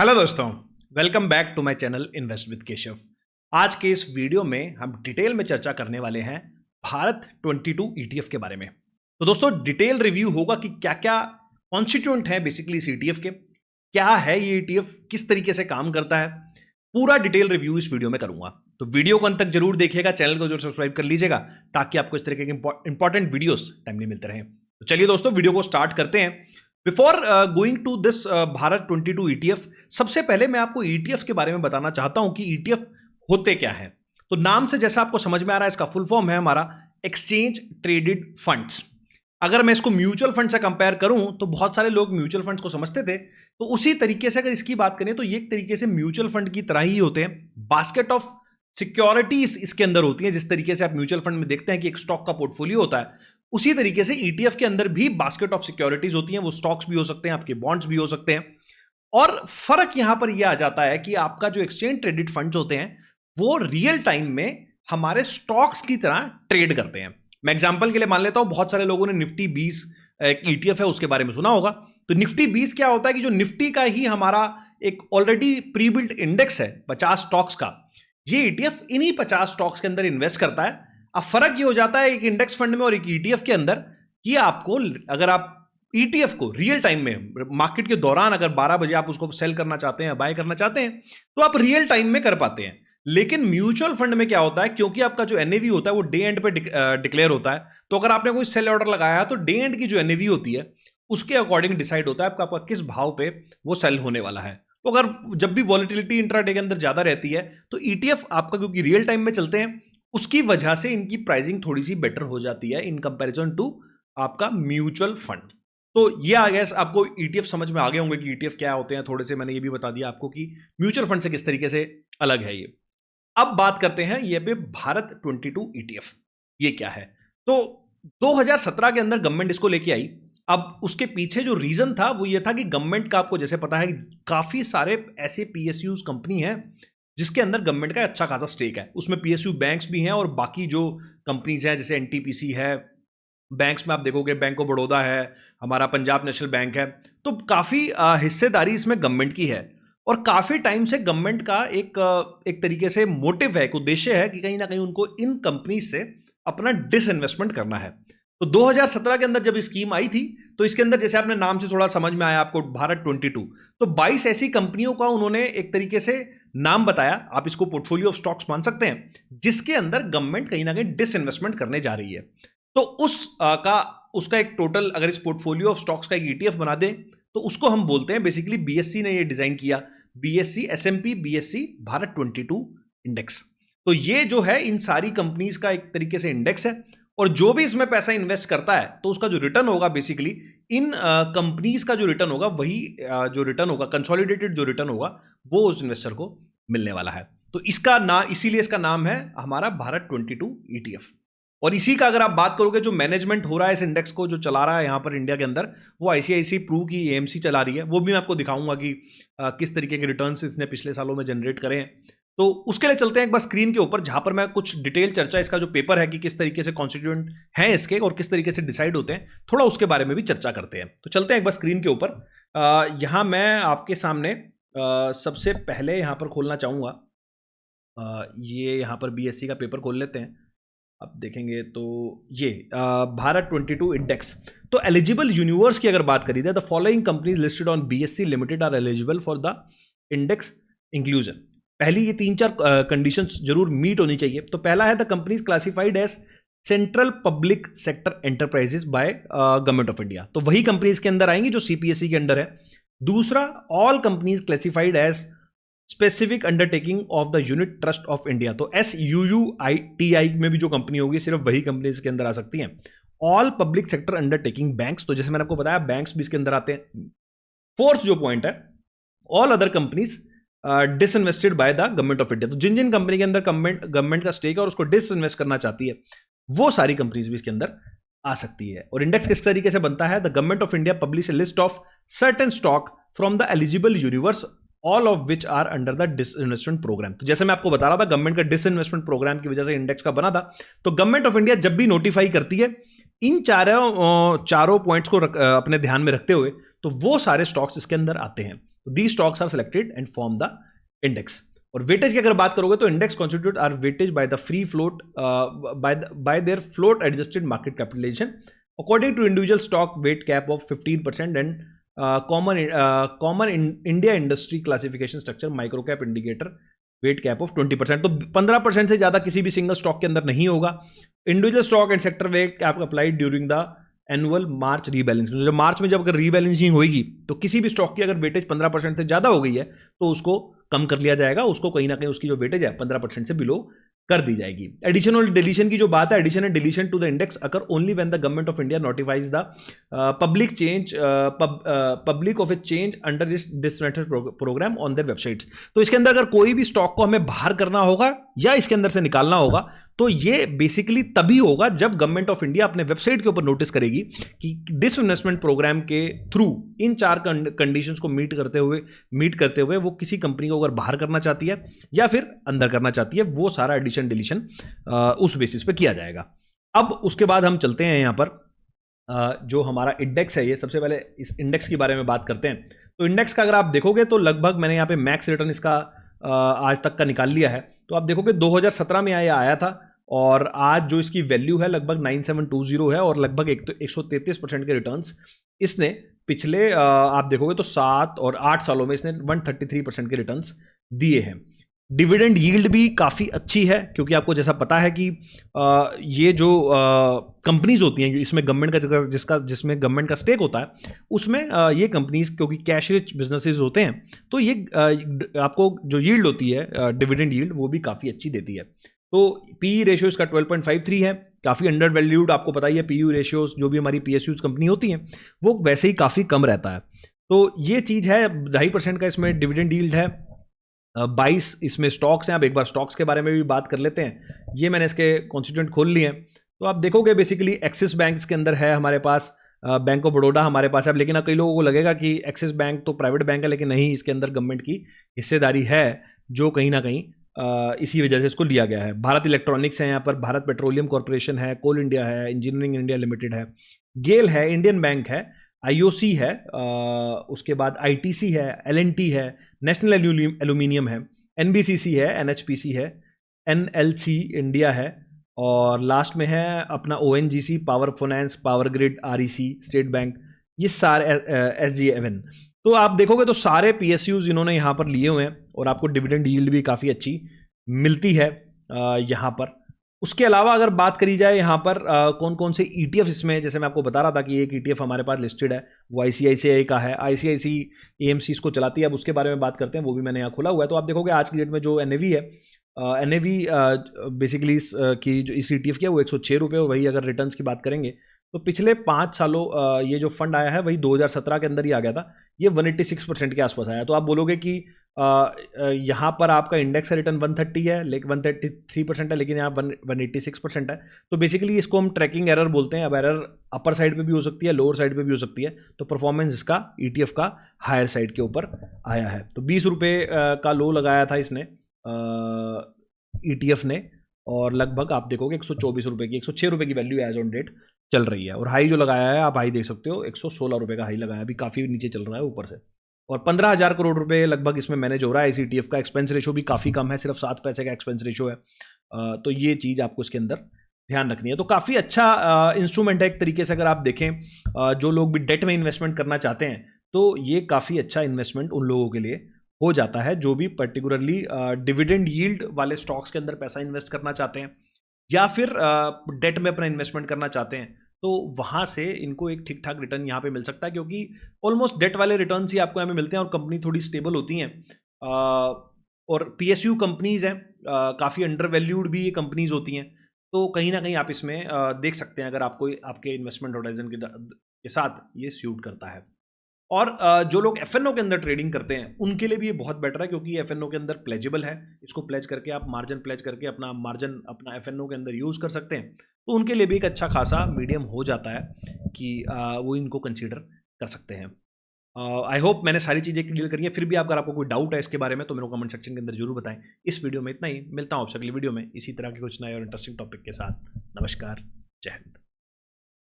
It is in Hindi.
हेलो दोस्तों, welcome back to my channel invest with Keshav. आज के इस वीडियो में हम डिटेल में चर्चा करने वाले हैं भारत 22 ईटीएफ के बारे में। तो दोस्तों, डिटेल रिव्यू होगा कि क्या क्या कॉन्स्टिट्यूएंट है बेसिकली इस ईटीएफ के, क्या है ये ईटीएफ, किस तरीके से काम करता है, पूरा डिटेल रिव्यू इस वीडियो में करूंगा। तो वीडियो को अंत तक जरूर देखिएगा, चैनल को जरूर सब्सक्राइब कर लीजिएगा ताकि आपको इस तरीके के इंपॉर्टेंट वीडियोस टाइमली मिलते रहें। तो चलिए दोस्तों, वीडियो को स्टार्ट करते हैं। Before going to this Bharat 22 ETF, सबसे पहले मैं आपको ईटीएफ के बारे में बताना चाहता हूं कि ईटीएफ होते क्या है। तो नाम से जैसा आपको समझ में आ रहा है, इसका फुल फॉर्म है हमारा एक्सचेंज ट्रेडेड फंड्स। अगर मैं इसको म्यूचुअल फंड से कंपेयर करूं तो बहुत सारे लोग म्यूचुअल फंड्स को समझते थे, तो उसी तरीके से अगर इसकी बात करें तो ये एक तरीके से म्यूचुअल फंड की तरह ही होते हैं। बास्केट ऑफ सिक्योरिटीज इसके अंदर होती हैं। जिस तरीके से आप म्यूचुअल फंड में देखते हैं कि एक स्टॉक का पोर्टफोलियो होता है, उसी तरीके से ईटीएफ के अंदर भी बास्केट ऑफ सिक्योरिटीज होती हैं। वो स्टॉक्स भी हो सकते हैं, आपके बॉन्ड्स भी हो सकते हैं। और फर्क यहां पर यह आ जाता है कि आपका जो एक्सचेंज ट्रेडेड फंड्स होते हैं वो रियल टाइम में हमारे स्टॉक्स की तरह ट्रेड करते हैं। मैं एग्जांपल के लिए मान लेता हूं, बहुत सारे लोगों ने निफ्टी 20 एक ईटीएफ है उसके बारे में सुना होगा। तो निफ्टी 20 क्या होता है कि जो निफ्टी का ही हमारा एक ऑलरेडी प्री बिल्ट इंडेक्स है 50 स्टॉक्स का, ये ईटीएफ इन्हीं 50 स्टॉक्स के अंदर इन्वेस्ट करता है। अब फर्क ये हो जाता है एक इंडेक्स फंड में और एक ईटीएफ के अंदर कि आपको, अगर आप ईटीएफ को रियल टाइम में मार्केट के दौरान अगर 12 बजे आप उसको सेल करना चाहते हैं, बाय करना चाहते हैं, तो आप रियल टाइम में कर पाते हैं। लेकिन म्यूचुअल फंड में क्या होता है, क्योंकि आपका जो एनएवी होता है वो डे एंड पे डिक्लेयर होता है, तो अगर आपने कोई सेल ऑर्डर लगाया तो डे एंड की जो एनएवी होती है उसके अकॉर्डिंग डिसाइड होता है आपका किस भाव पे वो सेल होने वाला है। तो अगर जब भी वॉलेटिलिटी इंट्राडे के अंदर ज्यादा रहती है तो ईटीएफ आपका, क्योंकि रियल टाइम में चलते हैं, उसकी वजह से इनकी प्राइसिंग थोड़ी सी बेटर हो जाती है इन कंपैरिजन टू आपका म्यूचुअल फंड। तो ये आ गया, आपको ईटीएफ समझ में आ गए होंगे कि ईटीएफ क्या होते हैं। थोड़े से मैंने ये भी बता दिया आपको कि म्यूचुअल फंड से किस तरीके से अलग है ये। अब बात करते हैं ये पे भारत 22 ईटीएफ ये क्या है। तो 2017 के अंदर गवर्नमेंट इसको लेके आई। अब उसके पीछे जो रीजन था वो ये था कि गवर्नमेंट का, आपको जैसे पता है, काफी सारे ऐसे पीएसयूज कंपनी है जिसके अंदर गवर्नमेंट का अच्छा खासा स्टेक है। उसमें पीएसयू बैंक्स भी हैं और बाकी जो कंपनीज हैं जैसे एनटीपीसी है। बैंक्स में आप देखोगे बैंक ऑफ बड़ौदा है, हमारा पंजाब नेशनल बैंक है। तो काफी हिस्सेदारी इसमें गवर्नमेंट की है और काफी टाइम से गवर्नमेंट का एक तरीके से मोटिव है, एक उद्देश्य है कि कहीं ना कहीं उनको इन कंपनीज से अपना डिसइन्वेस्टमेंट करना है। तो 2017 के अंदर जब स्कीम आई थी तो इसके अंदर, जैसे आपने नाम से थोड़ा समझ में आया आपको, भारत 22, तो 22 ऐसी कंपनियों का उन्होंने एक तरीके से नाम बताया। आप इसको पोर्टफोलियो ऑफ स्टॉक्स मान सकते हैं, जिसके अंदर गवर्नमेंट कहीं ना कहीं डिसइन्वेस्टमेंट करने जा रही है। तो उसका एक टोटल, अगर इस पोर्टफोलियो ऑफ स्टॉक्स का एक ईटीएफ बना दें तो उसको हम बोलते हैं, बेसिकली बीएससी ने ये डिजाइन किया, BSc SMP BSc Bharat 22 index. तो ये जो है इन सारी कंपनीज का एक तरीके से इंडेक्स है और जो भी इसमें पैसा इन्वेस्ट करता है तो उसका जो रिटर्न होगा, बेसिकली इन कंपनीज का जो रिटर्न होगा, वही जो रिटर्न होगा, कंसोलिडेटेड जो रिटर्न होगा, वो उस इन्वेस्टर को मिलने वाला है। तो इसका नाम, इसीलिए इसका नाम है हमारा भारत 22 ईटीएफ। और इसी का अगर आप बात करोगे, जो मैनेजमेंट हो रहा है इस इंडेक्स को, जो चला रहा है यहाँ पर इंडिया के अंदर, वो आईसीआईसीआई प्रू की एएमसी चला रही है। वो भी मैं आपको दिखाऊंगा कि किस तरीके के रिटर्न्स इसने पिछले सालों में जनरेट करे हैं। तो उसके लिए चलते हैं एक बार स्क्रीन के ऊपर, जहां पर मैं कुछ डिटेल चर्चा, इसका जो पेपर है कि किस तरीके से कॉन्स्टिट्यूएंट हैं इसके और किस तरीके से डिसाइड होते हैं, थोड़ा उसके बारे में भी चर्चा करते हैं। तो चलते हैं एक बार स्क्रीन के ऊपर। यहां मैं आपके सामने सबसे पहले यहां पर खोलना चाहूंगा, ये यहां पर बीएससी का पेपर खोल लेते हैं। आप देखेंगे तो ये भारत 22 इंडेक्स। तो एलिजिबल यूनिवर्स की अगर बात करी जाए, the following companies listed on BSC limited are eligible for the index inclusion. पहली ये 3-4 कंडीशंस जरूर मीट होनी चाहिए। तो पहला है the companies classified as central public sector enterprises by government of India. तो वही कंपनीज के अंदर आएंगी जो सीपीएसई के अंडर है। दूसरा, all companies classified as specific undertaking of the unit trust of India. तो SUUITI में भी जो कंपनी होगी, सिर्फ वही कंपनी इसके अंदर आ सकती हैं। All public sector undertaking banks, तो जैसे मैंने आपको बताया बैंक्स भी इसके अंदर आते हैं। फोर्थ जो पॉइंट है, all other companies disinvested by the government of India. तो जिन जिन कंपनी के अंदर गवर्नमेंट का स्टेक है और उसको डिसइन्वेस्ट करना चाहती है, वो सारी कंपनीज भी इसके अंदर आ सकती है। और इंडेक्स किस तरीके से बनता है, the government of India publish a list of certain stock from the eligible universe, all of which are under the disinvestment program. तो जैसे मैं आपको बता रहा था, गवर्नमेंट का डिसइन्वेस्टमेंट प्रोग्राम की वजह से इंडेक्स का बना था। तो गवर्नमेंट ऑफ इंडिया जब भी नोटिफाई करती है, इन चारों पॉइंट्स को अपने ध्यान में रखते हुए, तो वो सारे स्टॉक्स इसके अंदर आते हैं। तो the stocks are selected and form the index. और वेटेज की अगर बात करोगे तो index constitute are weightage by the free float by their float adjusted market capitalization according to individual stock weight cap of 15% and common India industry classification structure micro cap indicator weight cap of 20%। तो 15% से ज्यादा किसी भी सिंगल स्टॉक के अंदर नहीं होगा। Individual stock and sector weight cap applied during the annual March rebalancing. जब मार्च में जब अगर रीबैलेंसिंग होगी तो किसी भी स्टॉक की अगर वेटेज 15% से ज्यादा हो गई है तो उसको कम कर लिया जाएगा, उसको कहीं ना कहीं उसकी जो वेटेज है 15% से बिलो कर दी जाएगी। एडिशन और डिलीशन की जो बात है, addition and deletion to the index occur only when the government of India notifies the public of a change under this program on their websites. तो इसके अंदर अगर कोई भी स्टॉक को हमें बाहर करना होगा या इसके अंदर से निकालना होगा तो ये बेसिकली तभी होगा जब गवर्नमेंट ऑफ इंडिया अपने वेबसाइट के ऊपर नोटिस करेगी कि दिस इन्वेस्टमेंट प्रोग्राम के थ्रू इन 4 कंडीशंस को मीट करते हुए वो किसी कंपनी को अगर बाहर करना चाहती है या फिर अंदर करना चाहती है, वो सारा एडिशन डिलीशन उस बेसिस पे किया जाएगा। अब उसके बाद हम चलते हैं यहाँ पर जो हमारा इंडेक्स है, ये सबसे पहले इस इंडेक्स के बारे में बात करते हैं। तो इंडेक्स का अगर आप देखोगे तो लगभग मैंने यहाँ पे मैक्स रिटर्न इसका आज तक का निकाल लिया है। तो आप देखोगे 2017 में आया था और आज जो इसकी वैल्यू है लगभग 9720 है और लगभग 133% के रिटर्न्स इसने पिछले आप देखोगे तो 7 और 8 सालों में इसने 133% के रिटर्न्स दिए हैं। डिविडेंड यील्ड भी काफ़ी अच्छी है क्योंकि आपको जैसा पता है कि ये जो कंपनीज होती हैं इसमें गवर्नमेंट का जिसमें गवर्नमेंट का स्टेक होता है उसमें ये कंपनीज क्योंकि कैश रिच बिजनेसेस होते हैं तो ये आपको जो यील्ड होती है डिविडेंड यील्ड वो भी काफ़ी अच्छी देती है। तो पी रेशियो इसका 12.53 है, काफ़ी अंडर वैल्यूड। आपको पता ही है पीयू रेशियोज जो भी हमारी पीएसयूज कंपनी होती हैं वो वैसे ही काफ़ी कम रहता है। तो ये चीज़ है, 2.5% का इसमें डिविडेंड यील्ड है, 22 इसमें स्टॉक्स हैं। अब एक बार स्टॉक्स के बारे में भी बात कर लेते हैं। ये मैंने इसके कॉन्स्टिट्यूएंट खोल लिए हैं तो आप देखोगे बेसिकली एक्सिस बैंक के अंदर है हमारे पास, बैंक ऑफ बड़ौदा हमारे पास है। लेकिन कई लोगों को लगेगा कि एक्सिस बैंक तो प्राइवेट बैंक है, लेकिन नहीं, इसके अंदर गवर्नमेंट की हिस्सेदारी है जो कहीं ना कहीं इसी वजह से इसको लिया गया है। भारत इलेक्ट्रॉनिक्स है यहाँ पर, भारत पेट्रोलियम कॉर्पोरेशन है, कोल इंडिया है, इंजीनियरिंग इंडिया लिमिटेड है, गेल है, इंडियन बैंक है, आईओसी है, उसके बाद आईटीसी है, एलएनटी है, नेशनल एल्यूमिनियम है, एनबीसीसी है, एनएचपीसी है, एनएलसी इंडिया है और लास्ट में है अपना ONGC, power finance, power grid, REC, state bank, ये सारे एसजीएवन। तो आप देखोगे तो सारे पीएसयूज इन्होंने यहाँ पर लिए हुए हैं और आपको डिविडेंड यील्ड भी काफ़ी अच्छी मिलती है यहाँ पर। उसके अलावा अगर बात करी जाए यहाँ पर कौन कौन से ईटीएफ इसमें, जैसे मैं आपको बता रहा था कि एक ईटीएफ हमारे पास लिस्टेड है वो आईसीआईसीआई का है, आईसीआईसी एएमसी इसको चलाती है। अब उसके बारे में बात करते हैं, वो भी मैंने यहाँ खोला हुआ है। तो आप देखोगे आज की डेट में जो एनएवी है, एनएवी बेसिकली की जो इस ईटीएफ की है वो 106 रुपये। वही अगर रिटर्न्स की बात करेंगे तो पिछले 5 सालों ये जो फंड आया है वही 2017 के अंदर ही आ गया था, ये 186% के आसपास आया। तो आप बोलोगे कि यहाँ पर आपका इंडेक्स का रिटर्न 130 है, लेकिन 133% है, लेकिन यहाँ 186% है। तो बेसिकली इसको हम ट्रैकिंग एरर बोलते हैं। अब एरर अपर साइड पे भी हो सकती है, लोअर साइड पे भी हो सकती है। तो परफॉर्मेंस इसका ईटीएफ का हायर साइड के ऊपर आया है। तो 20 रुपये का लो लगाया था इसने ईटीएफ ने और लगभग आप देखोगे 124 रुपये की, 106 रुपये की वैल्यू एज ऑन डेट चल रही है। और हाई जो लगाया है आप हाई देख सकते हो, 116 रुपये का हाई लगाया, अभी काफ़ी नीचे चल रहा है ऊपर से। और 15,000 करोड़ रुपए लगभग इसमें मैनेज हो रहा है। इस ईटीएफ का एक्सपेंस रेशो भी काफ़ी कम है, सिर्फ 7 पैसे का एक्सपेंस रेशो है। तो ये चीज़ आपको इसके अंदर ध्यान रखनी है। तो काफ़ी अच्छा इंस्ट्रूमेंट है एक तरीके से। अगर आप देखें जो लोग भी डेट में इन्वेस्टमेंट करना चाहते हैं तो ये काफ़ी अच्छा इन्वेस्टमेंट उन लोगों के लिए हो जाता है जो भी पर्टिकुलरली डिविडेंड यील्ड वाले स्टॉक्स के अंदर पैसा इन्वेस्ट करना चाहते हैं या फिर डेट में अपना इन्वेस्टमेंट करना चाहते हैं। तो वहाँ से इनको एक ठीक ठाक रिटर्न यहाँ पे मिल सकता है क्योंकि ऑलमोस्ट डेट वाले रिटर्न ही आपको यहाँ पे मिलते हैं और कंपनी थोड़ी स्टेबल होती हैं। और पीएसयू कंपनीज हैं, काफ़ी अंडर वैल्यूड भी ये कंपनीज होती हैं। तो कहीं ना कहीं आप इसमें देख सकते हैं अगर आपको आपके इन्वेस्टमेंट होराइजन के साथ ये सूट करता है। और जो लोग एफएनओ के अंदर ट्रेडिंग करते हैं उनके लिए भी ये बहुत बेटर है क्योंकि एफएनओ के अंदर प्लेजेबल है। इसको प्लेज करके आप मार्जिन प्लेज करके अपना मार्जिन अपना एफएनओ के अंदर यूज़ कर सकते हैं। तो उनके लिए भी एक अच्छा खासा मीडियम हो जाता है कि वो इनको कंसीडर कर सकते हैं। आई होप मैंने सारी चीज़ें क्लियर करी हैं। फिर भी अगर आपको कोई डाउट है इसके बारे में तो मेरे को कमेंट सेक्शन के अंदर जरूर बताएं। इस वीडियो में इतना ही, मिलता हूँ आपसे अगली वीडियो में इसी तरह के कुछ नए और इंटरेस्टिंग टॉपिक के साथ। नमस्कार, जय हिंद।